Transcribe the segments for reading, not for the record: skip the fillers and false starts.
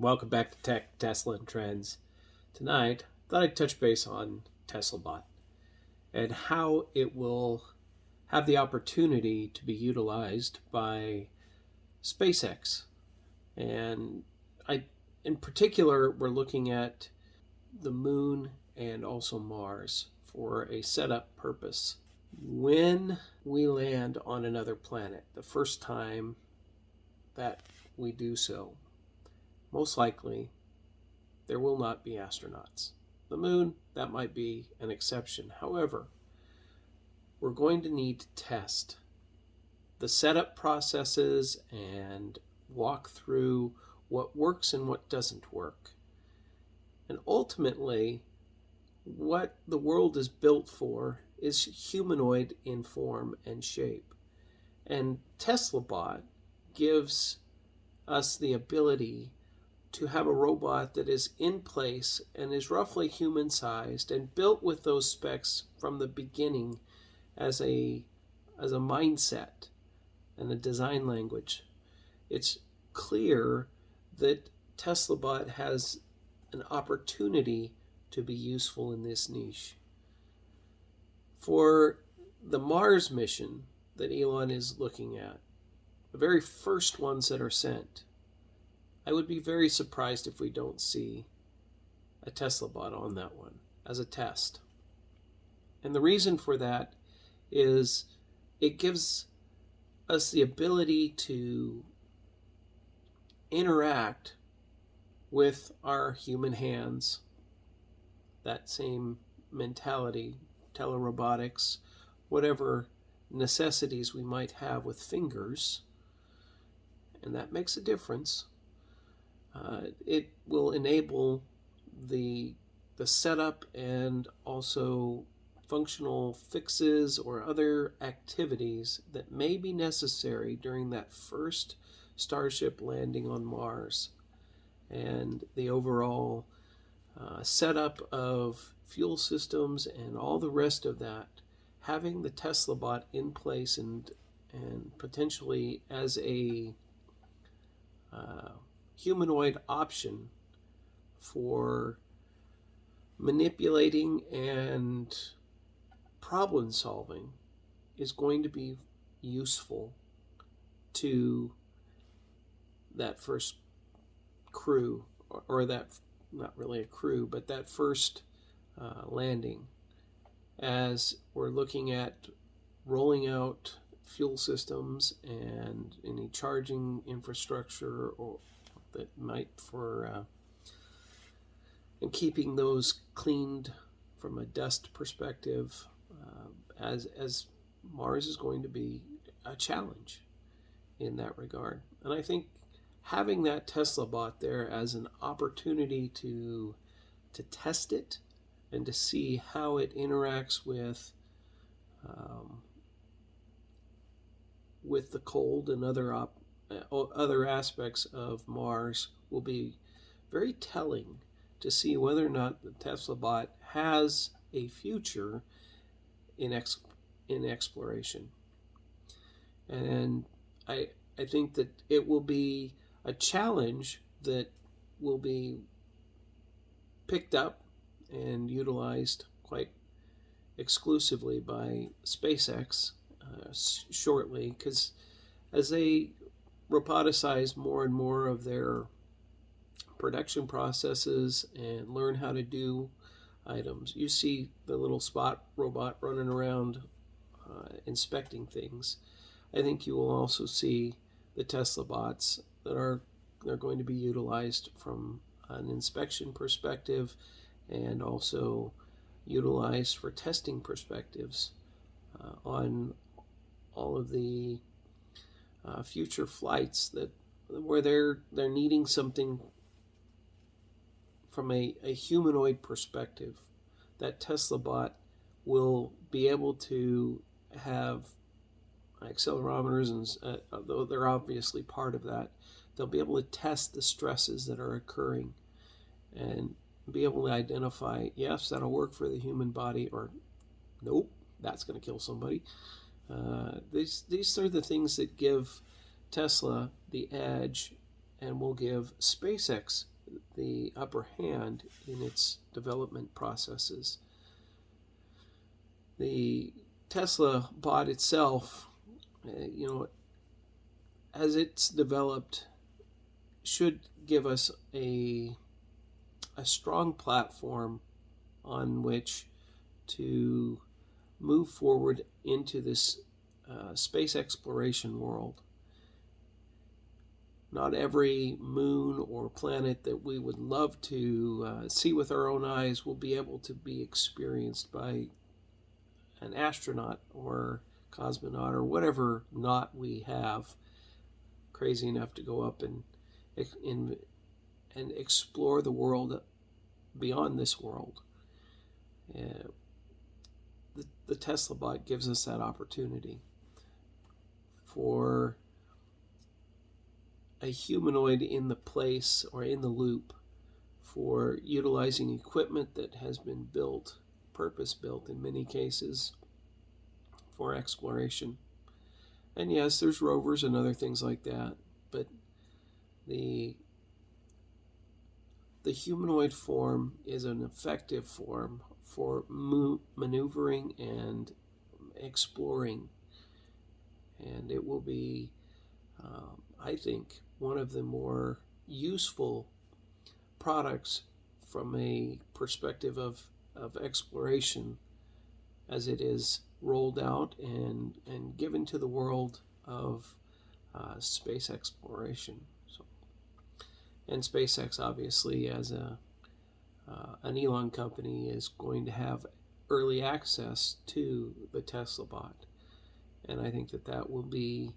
Welcome back to Tech, Tesla, and Trends. Tonight, I thought I'd touch base on TeslaBot and how it will have the opportunity to be utilized by SpaceX. And in particular, we're looking at the moon and also Mars for a setup purpose. When we land on another planet, the first time that we do so, most likely, there will not be astronauts. The moon, that might be an exception. However, we're going to need to test the setup processes and walk through what works and what doesn't work. And ultimately, what the world is built for is humanoid in form and shape. And TeslaBot gives us the ability to have a robot that is in place and is roughly human-sized and built with those specs from the beginning as a mindset and a design language. It's clear that TeslaBot has an opportunity to be useful in this niche. For the Mars mission that Elon is looking at, the very first ones that are sent, I would be very surprised if we don't see a TeslaBot on that one as a test. And the reason for that is it gives us the ability to interact with our human hands, that same mentality, telerobotics, whatever necessities we might have with fingers, and that makes a difference. It will enable the setup and also functional fixes or other activities that may be necessary during that first Starship landing on Mars, and the overall setup of fuel systems and all the rest of that. Having the TeslaBot in place and potentially as a humanoid option for manipulating and problem solving is going to be useful to that first crew, or that, not really a crew, but that first landing, as we're looking at rolling out fuel systems and any charging infrastructure or that might for and keeping those cleaned from a dust perspective, as Mars is going to be a challenge in that regard. And I think having that TeslaBot there as an opportunity to test it and to see how it interacts with the cold and other aspects of Mars will be very telling to see whether or not the TeslaBot has a future in exploration. And I think that it will be a challenge that will be picked up and utilized quite exclusively by SpaceX shortly, because as they roboticize more and more of their production processes and learn how to do items, you see the little spot robot running around inspecting things. I think you will also see the TeslaBots that are going to be utilized from an inspection perspective and also utilized for testing perspectives on all of the future flights where they're needing something from a humanoid perspective. That TeslaBot will be able to have accelerometers, and though they're obviously part of that, they'll be able to test the stresses that are occurring and be able to identify, yes, that'll work for the human body, or nope, that's going to kill somebody. These are the things that give Tesla the edge and will give SpaceX the upper hand in its development processes. The Tesla bot itself, as it's developed, should give us a strong platform on which to move forward into this space exploration world. Not every moon or planet that we would love to see with our own eyes will be able to be experienced by an astronaut or cosmonaut or whatever not we have crazy enough to go up and explore the world beyond this world. The Tesla bot gives us that opportunity for a humanoid in the place or in the loop, for utilizing equipment that has been built, purpose-built in many cases, for exploration. And yes, there's rovers and other things like that, but the humanoid form is an effective form for maneuvering and exploring, and it will be, I think, one of the more useful products from a perspective of exploration as it is rolled out and given to the world of space exploration. So, and SpaceX, obviously, as an Elon company, is going to have early access to the Tesla bot, and I think that will be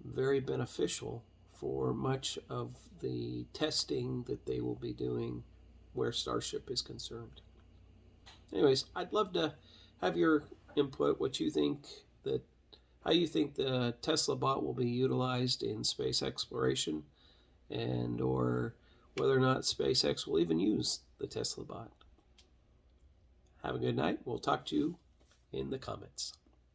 very beneficial for much of the testing that they will be doing where Starship is concerned. Anyways, I'd love to have your input, what you think, how you think the Tesla bot will be utilized in space exploration, and or whether or not SpaceX will even use the Tesla bot. Have a good night. We'll talk to you in the comments.